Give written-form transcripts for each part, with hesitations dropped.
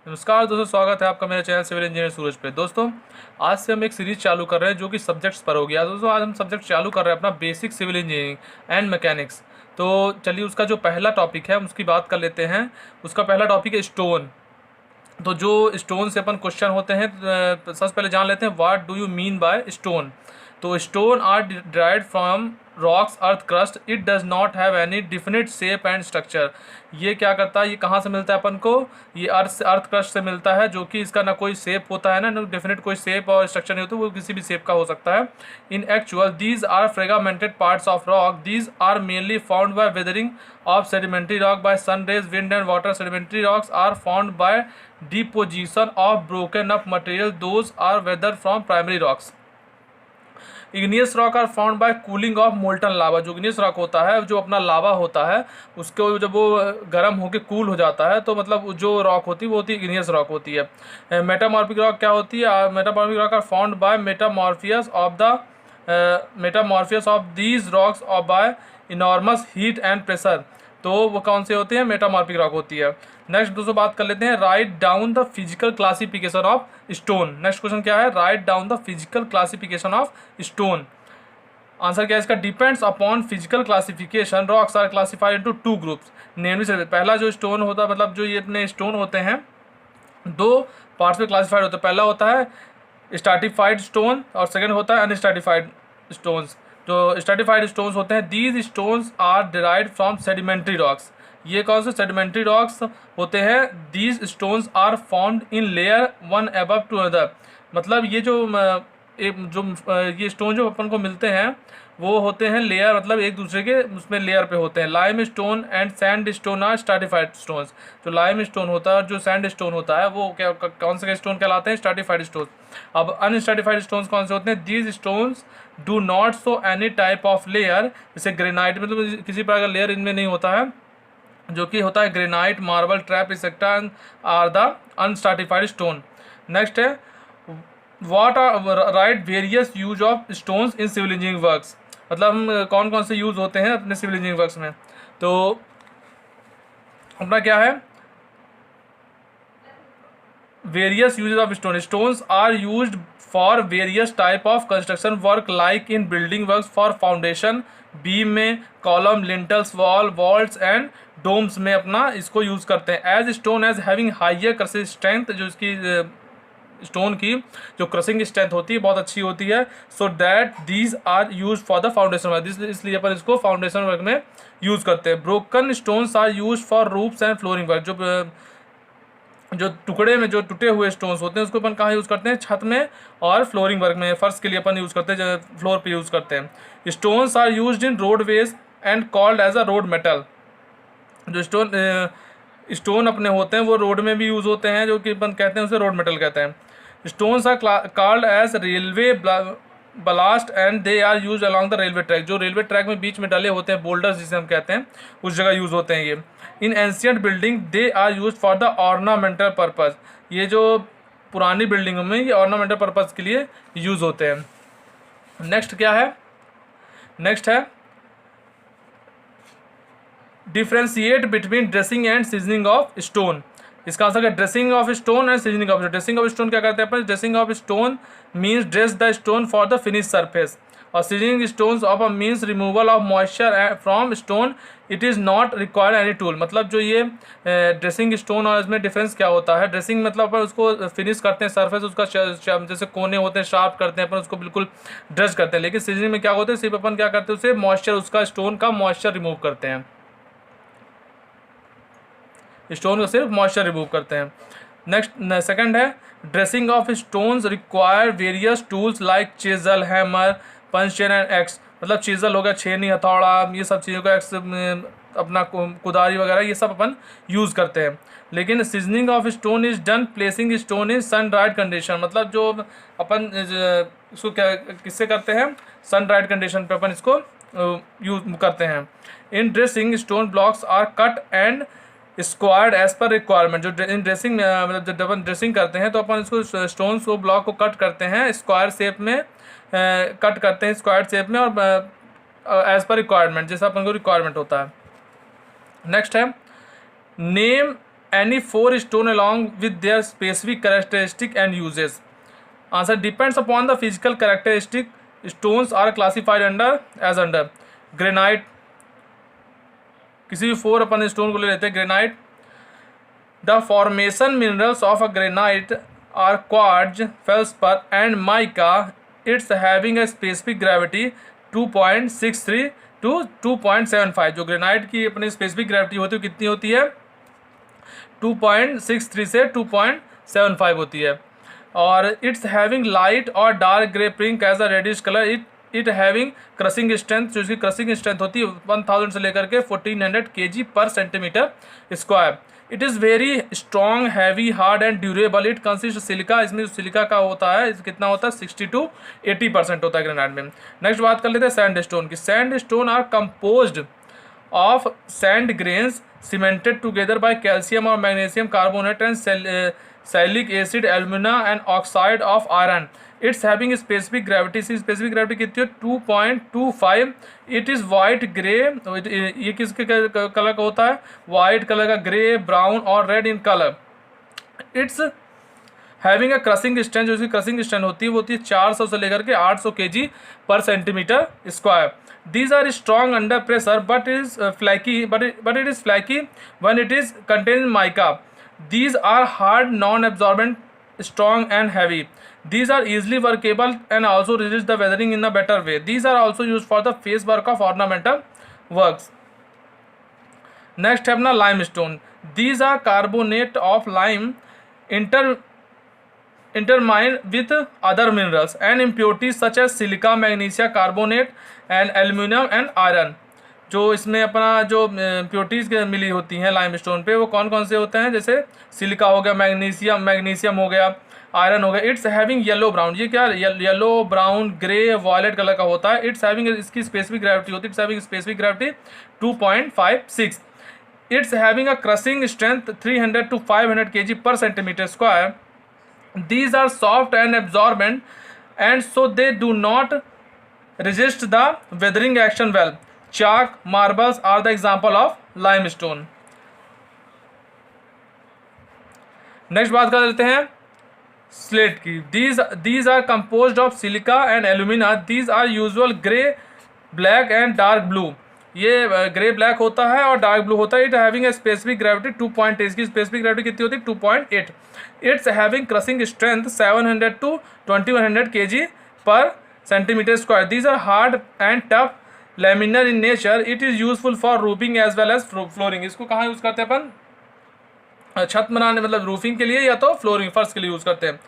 नमस्कार दोस्तों, स्वागत है आपका मेरे चैनल सिविल इंजीनियर सूरज पे। दोस्तों, आज से हम एक सीरीज चालू कर रहे हैं जो कि सब्जेक्ट्स पर हो गया। दोस्तों, आज हम सब्जेक्ट चालू कर रहे हैं अपना basic civil engineering and mechanics. तो चलिए उसका जो पहला टॉपिक है उसकी बात कर लेते हैं। उसका पहला टॉपिक है स्टोन। तो जो स्टोन से अपन क्वेश्चन होते हैं, सबसे पहले जान लेते हैं what do you mean by stone. तो stone are derived from rocks earth crust, it does not have any definite shape and structure. ये क्या करता है, ये कहाँ से मिलता है अपन को? ये अर्थ क्रस्ट से मिलता है, जो कि इसका ना कोई शेप होता है ना डेफिनेट कोई शेप और स्ट्रक्चर नहीं होता, वो किसी भी शेप का हो सकता है। In actual these are fragmented parts of rock, these are mainly found by weathering of sedimentary rock by sun rays, wind and water. Sedimentary rocks are formed by deposition of broken up material, those are weathered from primary rocks. Igneous rock are found by cooling of molten lava. जो igneous rock होता है, जो अपना लावा होता है, उसको जब वो गर्म होकर कूल हो जाता है तो मतलब जो रॉक होती है वो होती है इग्नियस रॉक होती है। मेटामॉर्फिक रॉक क्या होती है? Metamorphic rock are found by metamorphism of these rocks और by enormous heat and pressure. तो वो कौन से होते हैं? मेटामॉर्फिक रॉक होती है। नेक्स्ट दोस्तों बात कर लेते हैं, write down the physical classification of stone. Next question क्या है? Write down the physical classification of stone. Answer क्या है इसका? Depends upon physical classification rocks are classified into two groups. Namely पहला जो स्टोन होता है, मतलब जो ये अपने स्टोन होते हैं, दो पार्ट्स में क्लासिफाइड होते हैं। पहला होता है स्ट्रैटिफाइड स्टोन और सेकंड होता है अनस्ट्रैटिफाइड स्टोन्स। जो स्ट्रैटिफाइड स्टोन्स होते हैं, these stones are derived from sedimentary rocks. ये कौन से सेडिमेंट्री रॉक्स होते हैं? These stones are found in layer one above to other. मतलब ये ये स्टोन जो अपन को मिलते हैं वो होते हैं लेयर, मतलब एक दूसरे के उसमें लेयर पे होते हैं। Lime stone and sand stone are stratified stones. जो लाइम स्टोन होता है और जो सैंड स्टोन होता है वो कौन से स्टोन कहलाते हैं? Stratified stone. अब अनस्ट्रैटिफाइड स्टोन्स कौन से होते हैं? These stones do not show any type of layer. जैसे ग्रेनाइट, मतलब किसी प्रकार का लेयर इनमें नहीं होता है, जो कि होता है granite, marble, trap etcetera are the unstratified stone. Next है, what are right various use of stones in civil engineering works. मतलब हम कौन कौन से यूज होते हैं अपने सिविल इंजीनियरिंग वर्क्स में। तो अपना क्या है? Various uses of stone. Stones are used for various type of construction work, like in building works for foundation, beam में, column, lintels, walls and domes में अपना इसको यूज करते हैं। As stone as having higher crushing strength, जो इसकी stone की जो क्रसिंग स्ट्रेंथ होती है बहुत अच्छी होती है। So that these are use for the foundation work, इसलिए अपन इसको फाउंडेशन वर्क में यूज करते हैं। Broken stones are use for roofs and flooring work. जो टुकड़े में जो टूटे हुए स्टोन्स होते हैं उसको अपन कहाँ यूज़ करते हैं? छत में और फ्लोरिंग वर्क में, फर्श के लिए अपन यूज़ करते हैं, फ्लोर पे यूज़ करते हैं। Stones are used in roadways and called as a road metal. जो स्टोन अपने होते हैं वो रोड में भी यूज़ होते हैं, जो कि अपन कहते हैं उसे रोड मेटल कहते हैं। Stones are called as railway ballast and they are use along the railway track. जो रेलवे ट्रैक में बीच में डले होते हैं, बोल्डर्स जिसे हम कहते हैं, उस जगह यूज़ होते हैं ये। In ancient building they are use for the ornamental purpose. ये जो पुरानी बिल्डिंगों में ये ऑर्नामेंटल पर्पज़ के लिए यूज़ होते हैं। नेक्स्ट क्या है? नेक्स्ट है differentiate between dressing and seasoning of stone. इसका आंसर है dressing of stone and seasoning of stone. Dressing of stone क्या करते हैं अपन? Dressing of stone means dress the stone for the finish surface, और seasoning stones of a means removal of moisture from stone, it is not required any tool. मतलब जो ये dressing stone और इसमें डिफरेंस क्या होता है? ड्रेसिंग मतलब अपन उसको फिनिश करते हैं सरफेस, उसका जैसे कोने होते हैं शार्प करते हैं अपन, उसको बिल्कुल ड्रेस करते हैं। लेकिन सीजनिंग में क्या होता है? सिर्फ अपन क्या करते हैं? उसे मॉइस्चर, उसका स्टोन का मॉइस्चर रिमूव करते हैं, स्टोन का सिर्फ मॉइस्चर रिमूव करते हैं। नेक्स्ट सेकंड है dressing of stones require various tools like chisel, hammer, punch chain and axe. मतलब चेजल हो गया, छेनी, हथौड़ा, ये सब चीज़ों का, एक्स अपना कुदारी वगैरह, ये सब अपन यूज़ करते हैं। लेकिन seasoning of stone is done placing stone in sun dried condition. मतलब जो अपन इसको क्या किससे करते हैं? सन ड्राइड कंडीशन पे अपन इसको यूज करते हैं। In dressing stone blocks are cut and squared as per requirement. जो इन ड्रेसिंग मतलब जब अपन ड्रेसिंग करते हैं तो अपन इसको स्टोन्स को, ब्लॉक को कट करते हैं स्क्वायर शेप में, कट करते हैं स्क्वायर शेप में, और एज पर रिक्वायरमेंट, जैसा अपन को रिक्वायरमेंट होता है। नेक्स्ट है name any four stone along with their specific characteristic and uses. Answer depends upon the physical characteristic. Stones are classified as under granite. किसी भी फोर अपन stone को ले लेते हैं. Granite. The formation minerals of a granite are quartz, feldspar and mica. It's having a specific gravity 2.63 to 2.75. जो granite की अपनी specific gravity होती है कितनी होती है? 2.63 से 2.75 होती है. और इट्स हैविंग लाइट और dark grey pink as a reddish colour. It having crushing strength, जो इसकी क्रशिंग स्ट्रेंथ होती है 1000 से लेकर के 1400 kg per centimetre square. It is very strong, heavy, hard and durable. It consist silica. इसमें जो सिलिका का होता है कितना होता है? 60 to 80% होता है ग्रेनाइट में. नेक्स्ट बात कर लेते हैं सैंड स्टोन की. Sand stone are composed of sand grains cemented together by calcium और magnesium carbonate and silicic acid, alumina and oxide of iron. It's having specific gravity. Specific gravity कितनी है? 2.25. It is white grey. ये किसके colour का होता है? White colour का, grey, brown और red in colour. It's having a crushing strength. जो इसकी क्रशिंग स्ट्रेंथ होती है वो होती है 400 से लेकर के 800 kg per centimetre square. These are strong under pressure but it is flaky but it is flaky when it is contained in mica. These are hard, non-absorbent, strong and heavy. These are easily workable and also resist the weathering in a better way. These are also used for the face work of ornamental works. Next है अपना limestone. These are carbonate of lime intermined with other minerals and impurities such as silica, magnesia, carbonate and aluminum and iron. जो इसमें अपना जो impurities मिली होती हैं limestone पे वो कौन कौन से होते हैं? जैसे सिलिका हो गया, मैग्नीशियम हो गया, आयरन हो गया. It's having yellow brown. ये क्या? Yellow, brown, grey, violet colour का होता है. इट्स हैविंग, इसकी स्पेसिफिक ग्रेविटी होती है, it's having specific gravity 2.56. It's having a crushing strength 300 to 500 kg per centimetre square. These are soft and absorbent and so they do not resist the weathering action well. Chalk, marbles are the example of limestone. Next बात कर लेते हैं slate की. These are composed of silica and alumina. These are usual grey, black and dark blue. ये grey black होता है और dark blue होता है. It having a specific gravity 2.8. इसकी स्पेसिफिक ग्रेविटी कितनी होती है? 2.8. It's having crushing strength 700 to 2100 kg per centimetre square. These are hard and tough, laminar in nature. It is useful for roofing as well as flooring. इसको कहाँ use करते हैं अपन? छत बनाने, मतलब रूफिंग के लिए या तो फ्लोरिंग, फर्श के लिए यूज़ करते हैं.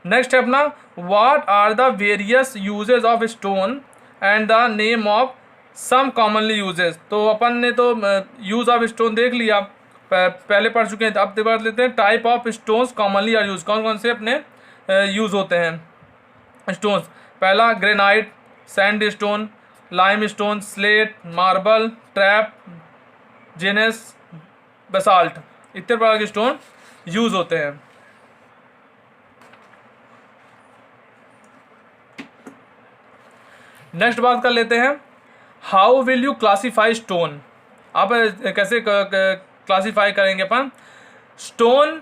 नेक्स्ट है अपना what are the various usages of stone and the name of some commonly uses. तो अपन ने तो यूज ऑफ स्टोन देख लिया, पहले पढ़ चुके हैं. अब बात लेते हैं type of stones commonly are use. कौन कौन से अपने यूज़ होते हैं स्टोन्स? पहला granite, sand stone, lime stone, slate, marble, trap, gneiss, basalt. इतने प्रकार के स्टोन यूज होते हैं. नेक्स्ट बात कर लेते हैं how will you classify stone. आप कैसे क्लासीफाई करेंगे अपन? Stone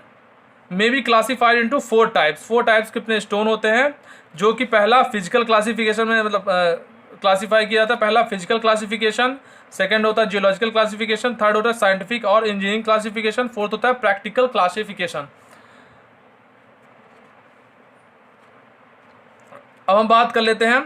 may B classified into 4 types. 4 types के अपने स्टोन होते हैं, जो कि पहला फिजिकल क्लासिफिकेशन में मतलब क्लासीफाई किया जाता है. पहला फिजिकल क्लासिफिकेशन, सेकंड होता है जियोलॉजिकल क्लासिफिकेशन, थर्ड होता है साइंटिफिक और इंजीनियरिंग क्लासिफिकेशन, फोर्थ होता है प्रैक्टिकल क्लासिफिकेशन. अब हम बात कर लेते हैं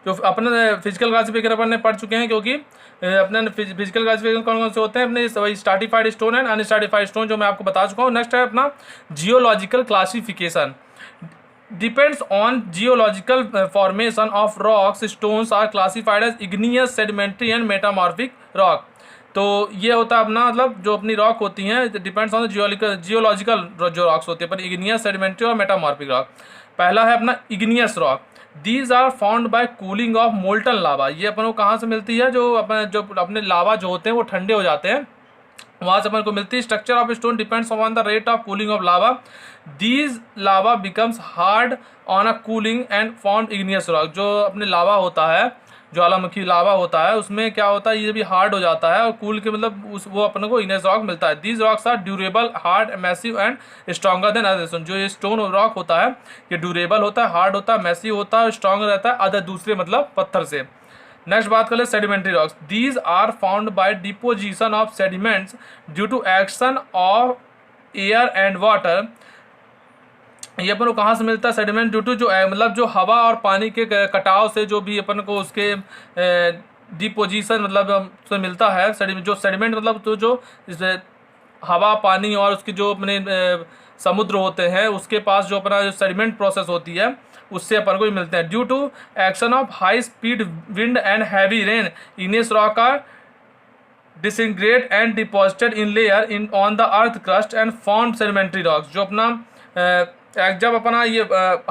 जो अपने फिजिकल क्लासिफिकेशन अपन ने पढ़ चुके हैं, क्योंकि अपने फिजिकल क्लासिफिकेशन कौन कौन से होते हैं अपने वही stratified stone and unstratified stone, जो मैं आपको बता चुका हूँ. नेक्स्ट है अपना geological classification. Depends on geological formation of rocks. Stones are classified as igneous, sedimentary and metamorphic rock. तो ये होता है अपना मतलब जो अपनी रॉक होती हैं डिपेंड्स ऑन जियोलॉजिकल जो रॉक्स होती है अपन इग्नियस, सेडिमेंट्री और मेटामॉर्फिक रॉक. पहला है अपना igneous rock. These are found by cooling of molten lava. ये अपन को कहाँ से मिलती है? जो अपने लावा जो होते हैं वो ठंडे हो जाते हैं, वहाँ से अपन को मिलती है. Structure of stone depends on the rate of cooling of lava. These lava becomes hard on a cooling and form igneous rock. जो अपने लावा होता है ज्वालामुखी लावा होता है उसमें क्या होता है, ये भी हार्ड हो जाता है और कूल के मतलब वो अपने को इग्नियस रॉक मिलता है। These rocks are durable, hard, massive and stronger than other stone. जो ये स्टोन रॉक होता है ये ड्यूरेबल होता है, हार्ड होता है, मैसिव होता है, स्ट्रॉन्ग रहता है अदर दूसरे मतलब पत्थर से। नेक्स्ट बात कर ले sedimentary rocks. These are found by deposition of sediments due to action of air and water. ये अपन को कहाँ से मिलता है सेडिमेंट? ड्यू टू जो मतलब जो हवा और पानी के कटाव से जो भी अपन को उसके डिपोजिशन मतलब से मिलता है सेडिमेंट। जो सेडिमेंट मतलब तो जो हवा पानी और उसके जो अपने समुद्र होते हैं उसके पास जो अपना जो सेडिमेंट प्रोसेस होती है उससे अपन को ही मिलते हैं। Due to action of high speed wind and heavy rain igneous rock are disintegrate and deposited in layer in on the earth crust and form sedimentary rocks. जो अपना जब अपना ये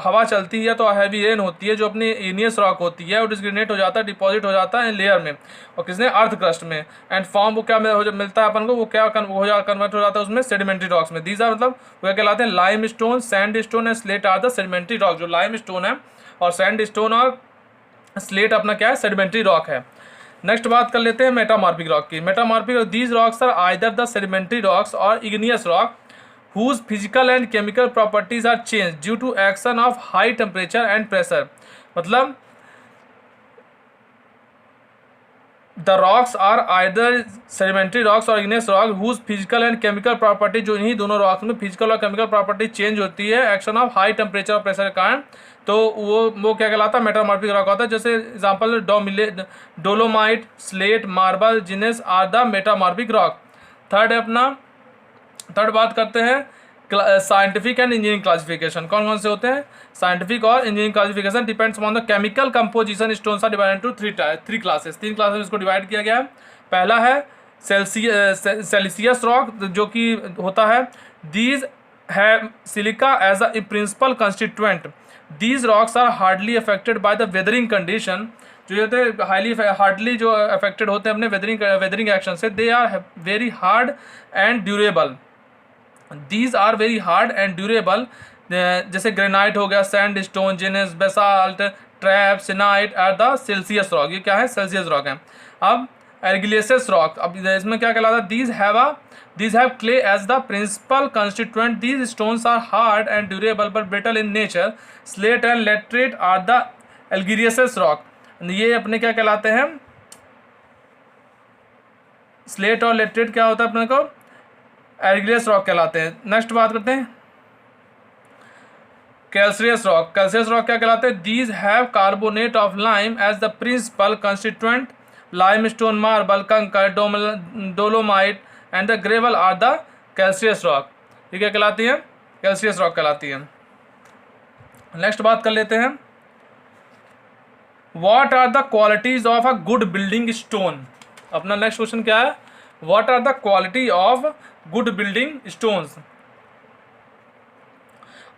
हवा चलती है तो हैवी रेन होती है, जो अपनी इग्नियस रॉक होती है वो डिसग्रेनेट हो जाता है, डिपॉजिट हो जाता है लेयर में और किसने अर्थ क्रस्ट में, एंड फॉर्म वो क्या मिलता है अपन को, वो क्या कन्वर्ट हो जाता है उसमें सेडिमेंट्री रॉक्स में। दीज आर मतलब वो क्या कहलाते हैं lime stone, sand stone and slate are the sedimentary rock. जो लाइम स्टोन है और सैंड स्टोन और स्लेट अपना क्या है सेडिमेंट्री रॉक है। नेक्स्ट बात कर लेते हैं मेटामॉर्फिक रॉक की। Metamorphic these rocks are either the sedimentary rocks और igneous rock whose physical and chemical properties are changed due to action of high temperature and pressure। मतलब the rocks are either sedimentary rocks or igneous rock whose physical and chemical property, जो इन्हीं दोनों rocks में physical और chemical property change होती है action of high temperature और pressure के कारण, तो वो क्या कहलाता है मेटामॉर्फिक रॉक होता है। जैसे example dolomite, slate, marble, gneiss are the metamorphic rock. Third बात करते हैं साइंटिफिक एंड इंजीनियरिंग क्लासिफिकेशन। कौन कौन से होते हैं? साइंटिफिक और engineering classification depends on the chemical composition. Stones are divided into three classes. 3 classes इसको डिवाइड किया गया है। पहला है सिलिशियस रॉक जो कि होता है these have silica as a principal constituent. These rocks are hardly affected by the weathering condition. जो होते हैं हार्डली जो अफेक्टेड होते हैं अपने वेदरिंग एक्शन से। They are very hard and durable. These are very hard and durable. जैसे granite हो गया, sand stone, gneiss, basalt, trap, syenite are the siliceous rock. ये क्या है? सेल्सियस रॉक है। अब एर्गिलेसियस रॉक, अब इसमें क्या कहलाता है? These have clay as the principal constituent. These stones are hard and durable but brittle in nature. Slate and laterite are the argillaceous rock. ये अपने क्या कहलाते हैं? स्लेट और लेटरेट क्या होता है अपने को? एर्गिलियस रॉक कहलाते हैं। नेक्स्ट बात करते हैं कैल्सियस रॉक। कैल्सियस रॉक क्या कहलाते हैं? These have carbonate of lime as the principal constituent. Lime stone, marble, kankar, dolomite and the gravel are the calcareous rock. ये क्या कहलाती है? कैल्सियस रॉक कहलाती है। नेक्स्ट बात कर लेते हैं what are the qualities of a good building stone. अपना नेक्स्ट क्वेश्चन क्या है? What are the quality of good building stones?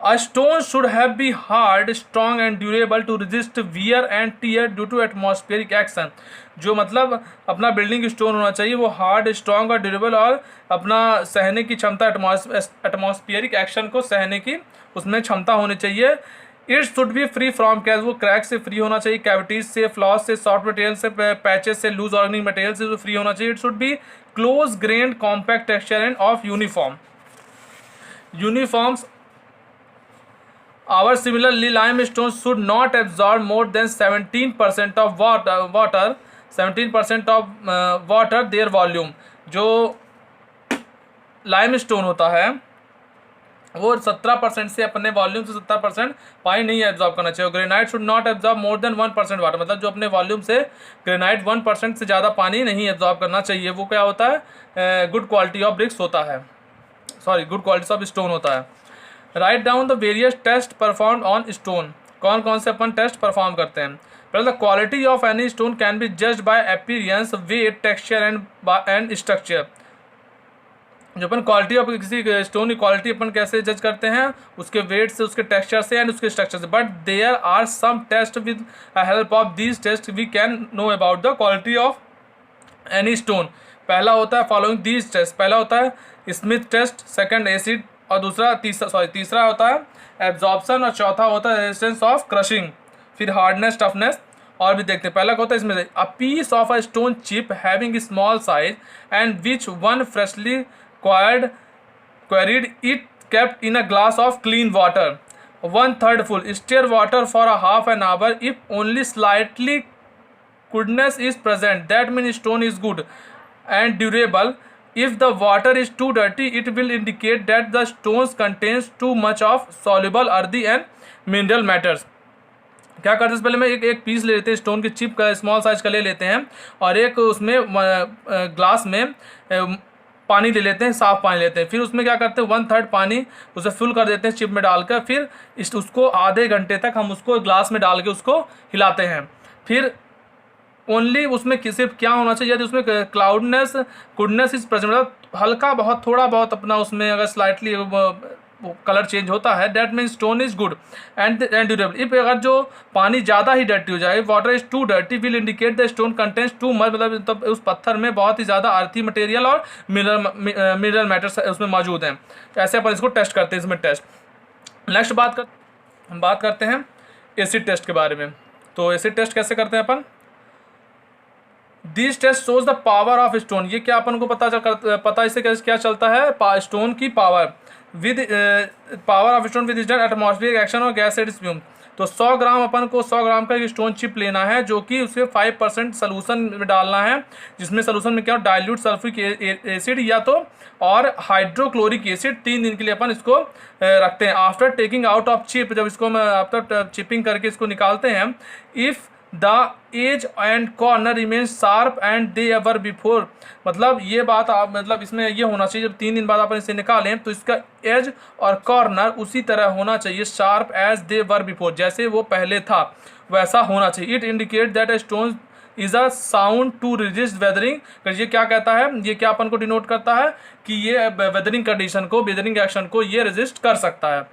A stone should have be hard, strong and durable to resist wear and tear due to atmospheric action। जो मतलब अपना building stone होना चाहिए वो hard, strong और durable और अपना सहने की क्षमता, एटमॉस्फेरिक एक्शन को सहने की उसमें क्षमता होनी चाहिए। It should be free from cracks, वो क्रैक से फ्री होना चाहिए, कैविटीज से, फ्लॉस से, सॉफ्ट मटेरियल से, पैचेस से, लूज ऑर्गेनिक मटेरियल से फ्री होना चाहिए। It should be close grand, compact texture end of uniforms. Our similarly limestone should not absorb more than 17% of water 17% of water their volume। जो limestone होता है वो 17% से अपने वॉल्यूम से 17% पानी नहीं एब्जॉर्ब करना चाहिए। Granite should not absorb more than 1% water, मतलब जो अपने वॉल्यूम से ग्रेनाइट 1% से ज़्यादा पानी नहीं एब्जॉर्ब करना चाहिए। वो क्या होता है? गुड क्वालिटी ऑफ ब्रिक्स होता है, sorry good quality of stone होता है। Write down the various test perform on stone. कौन कौन से अपन टेस्ट परफॉर्म करते हैं? पहले the quality of any stone can be judged by appearance, weight, texture and structure. जो अपन क्वालिटी ऑफ किसी स्टोन की क्वालिटी अपन कैसे जज करते हैं? उसके वेट से, उसके टेक्सचर से एंड उसके स्ट्रक्चर से। But there are some test with help of these test we can know about the quality of any stone. पहला होता है फॉलोइंग दीज टेस्ट। पहला होता है स्मिथ टेस्ट, सेकंड एसिड और तीसरा होता है एब्जॉर्प्शन और चौथा होता है रेजिस्टेंस ऑफ क्रशिंग, फिर हार्डनेस, टफनेस और भी देखते हैं। पहला क्या होता है इसमें से, a piece of a stone chip having small size and which one freshly quarried it kept in a glass of clean water, 1/3 full. Stir water for a half an hour. If only slightly coolness is present, that means stone is good and durable. If the water is too dirty, it will indicate that the stones contains too much of soluble earthy and mineral matters. क्या करते हैं, पहले में एक piece ले लेते हैं stone की चिप का, स्मॉल साइज का ले लेते हैं, और एक उसमें ग्लास में पानी ले लेते हैं, साफ पानी लेते हैं। फिर उसमें क्या करते हैं, 1/3 पानी उसे फिल कर देते हैं चिप में डालकर। फिर उसको आधे घंटे तक हम उसको ग्लास में डाल के उसको हिलाते हैं। फिर ओनली उसमें सिर्फ क्या होना चाहिए, यदि उसमें गुडनेस इज प्रेजेंट, मतलब हल्का बहुत थोड़ा बहुत अपना उसमें अगर स्लाइटली कलर चेंज होता है, that means stone is good and durable. If अगर जो पानी ज़्यादा ही डर्टी हो जाए, water is too dirty, will indicate the stone contains too much, मतलब तब उस पत्थर में बहुत ही ज़्यादा अर्थी मटेरियल और मिनरल मैटर्स उसमें मौजूद हैं। ऐसे अपन इसको टेस्ट करते हैं, इसमें टेस्ट। नेक्स्ट हम बात करते हैं एसिड टेस्ट के बारे में। तो एसिड टेस्ट कैसे करते हैं अपन, this test shows the power of stone. ये क्या अपन को पता इससे क्या चलता है, स्टोन की power with power of stone with atmospheric action और गैस स्प्यूम। तो 100 ग्राम अपन को 100 ग्राम का एक स्टोन चिप लेना है, जो कि उसके 5% सोल्यूशन में डालना है, जिसमें सोल्यूशन में क्या डाइल्यूट सल्फ्यूरिक एसिड या तो और हाइड्रोक्लोरिक एसिड। 3 दिन के लिए अपन इसको रखते हैं। After taking out of chip, जब इसको आफ्टर चिपिंग करके इसको निकालते हैं, if the edge and corner remains sharp and they ever before, मतलब ये बात आप मतलब इसमें ये होना चाहिए, जब 3 दिन बाद अपन इसे निकालें तो इसका एज और कॉर्नर उसी तरह होना चाहिए, sharp edge they were before, जैसे वो पहले था वैसा होना चाहिए। It indicate that stone is a sound to resist weathering. ये क्या कहता है, ये क्या अपन को डिनोट करता है कि ये वेदरिंग कंडीशन को, वेदरिंग एक्शन को ये रेजिस्ट कर सकता है।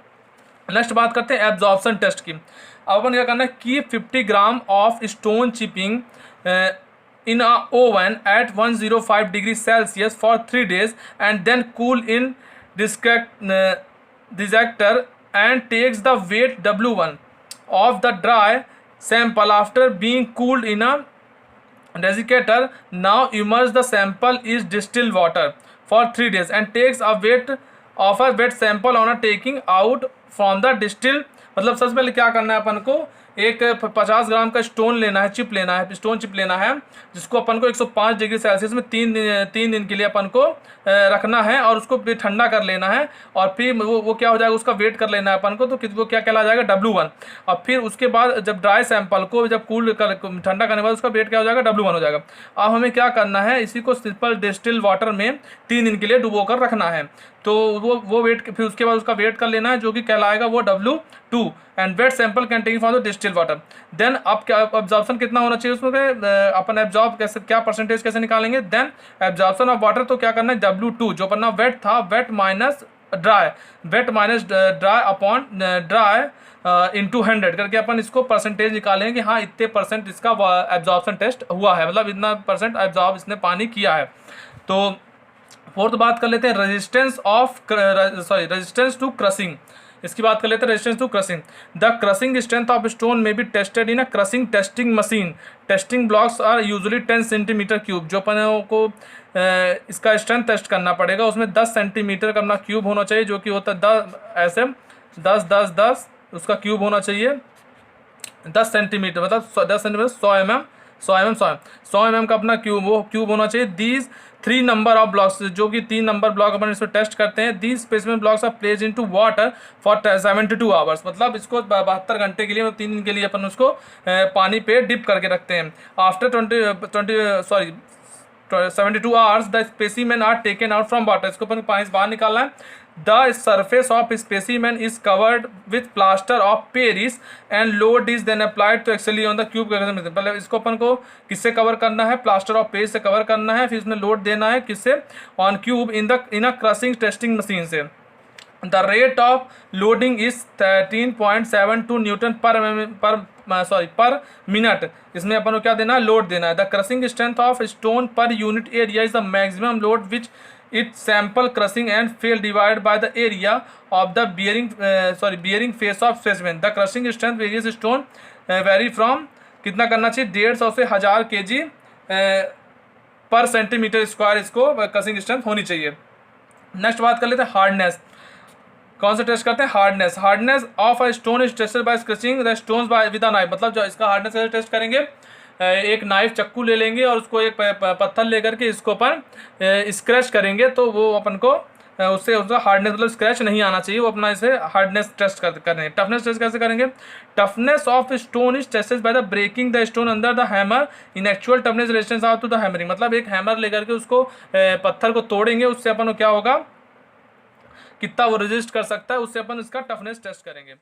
नेक्स्ट बात करते हैं एब्जॉर्प्शन टेस्ट की। अब अपन क्या करना है, keep 50 gram of stone chipping in a oven at 105 degrees Celsius for 3 days and then cool in dissector and takes the weight W1 of the dry sample after being cooled in a desiccator. Now immerse the sample is distilled water for 3 days and takes a weight of a wet sample on a taking out from the distilled। मतलब सबसे पहले क्या करना है, अपन को एक 50 ग्राम का stone लेना है, चिप लेना है, स्टोन चिप लेना है, जिसको अपन को 105 डिग्री सेल्सियस में 3 दिन के लिए अपन को रखना है, और उसको ठंडा कर लेना है। और फिर वो क्या हो जाएगा, उसका वेट कर लेना है अपन को, तो वो क्या कहला जाएगा, W1। और फिर उसके बाद जब ड्राई सैंपल को जब कूल कर ठंडा करने के बाद उसका वेट क्या हो जाएगा, W1 हो जाएगा। अब हमें क्या करना है, इसी को सिंपल डिस्टिल वाटर में 3 दिन के लिए डुबो कर रखना है। तो वो वेट, फिर उसके बाद उसका वेट कर लेना है, जो कि कहलाएगा वो W2 and wet sample can take from the distil water. Then अब क्या एब्जॉर्प्शन कितना होना चाहिए उसमें, अपन एब्जॉर्ब कैसे, क्या परसेंटेज कैसे निकालेंगे। देन एब्जॉर्प्शन ऑफ वाटर, तो क्या करना है, W2 जो अपना वेट था, wait minus dry upon dry into 100 करके अपन इसको परसेंटेज निकालेंगे कि हाँ इतने परसेंट इसका एब्जॉर्प्शन टेस्ट हुआ है, मतलब इतना परसेंट एब्जॉर्ब इसने पानी किया है। तो फोर्थ बात कर लेते हैं रेजिस्टेंस टू क्रशिंग। इसकी बात कर लेते हैं resistance to crushing. The crushing strength of stone may be tested in a crushing testing machine. Testing blocks are usually 10 centimetre cube. जो अपन को इसका स्ट्रेंथ टेस्ट करना पड़ेगा, उसमें 10 सेंटीमीटर का अपना क्यूब होना चाहिए, जो कि होता है 10 उसका क्यूब होना चाहिए। 10 सेंटीमीटर मतलब 10 सेंटीमीटर 100 mm का अपना क्यूब होना चाहिए। दीज 3 नंबर ऑफ ब्लॉक्स, जो कि 3 नंबर ब्लॉक अपन इसमें टेस्ट करते हैं। These specimen blocks are placed into water for 72 hours, मतलब इसको 72 घंटे के लिए, 3 दिन के लिए अपन उसको पानी पे डिप करके रखते हैं। After 72 hours the specimen are taken out from water. इसको अपन पानी से बाहर निकालना है। The surface of specimen is covered with plaster of Paris and load is then applied to actually on the cube. पहले इसको अपन को किससे कवर करना है, प्लास्टर ऑफ पेरिस से कवर करना है, फिर इसमें लोड देना है किससे, on cube in a crushing testing machine से। The rate of loading is 13.72 Newton पर मिनट। इसमें अपन को क्या देना है, लोड देना है। The crushing strength of stone per unit area is the maximum load which it sample crushing and fail divide by the area of the bearing face of specimen. The crushing strength various stone very from कितना करना चाहिए, 150 से 1000 kg per centimetre square इसको causing strength होनी चाहिए। Next बात कर लेते हैं हार्डनेस। कौन सा टेस्ट करते हैं, hardness of a stone is tested by scratching the stones by with a knife. मतलब जो इसका हार्डनेस कैसे टेस्ट करेंगे, एक नाइफ चक्कू ले लेंगे और उसको एक पत्थर लेकर के इसको अपन स्क्रैच करेंगे, तो वो अपन को उससे उसका हार्डनेस मतलब स्क्रैच नहीं आना चाहिए, वो अपना इसे हार्डनेस टेस्ट करेंगे। टफनेस टेस्ट कैसे करेंगे, toughness of stone is tested by the breaking the stone under the hammer in actual toughness resistance out to the hammering. मतलब एक हैमर लेकर के उसको पत्थर को तोड़ेंगे, उससे अपन को क्या होगा, कितना वो रेजिस्ट कर सकता है, उससे अपन इसका टफनेस टेस्ट करेंगे।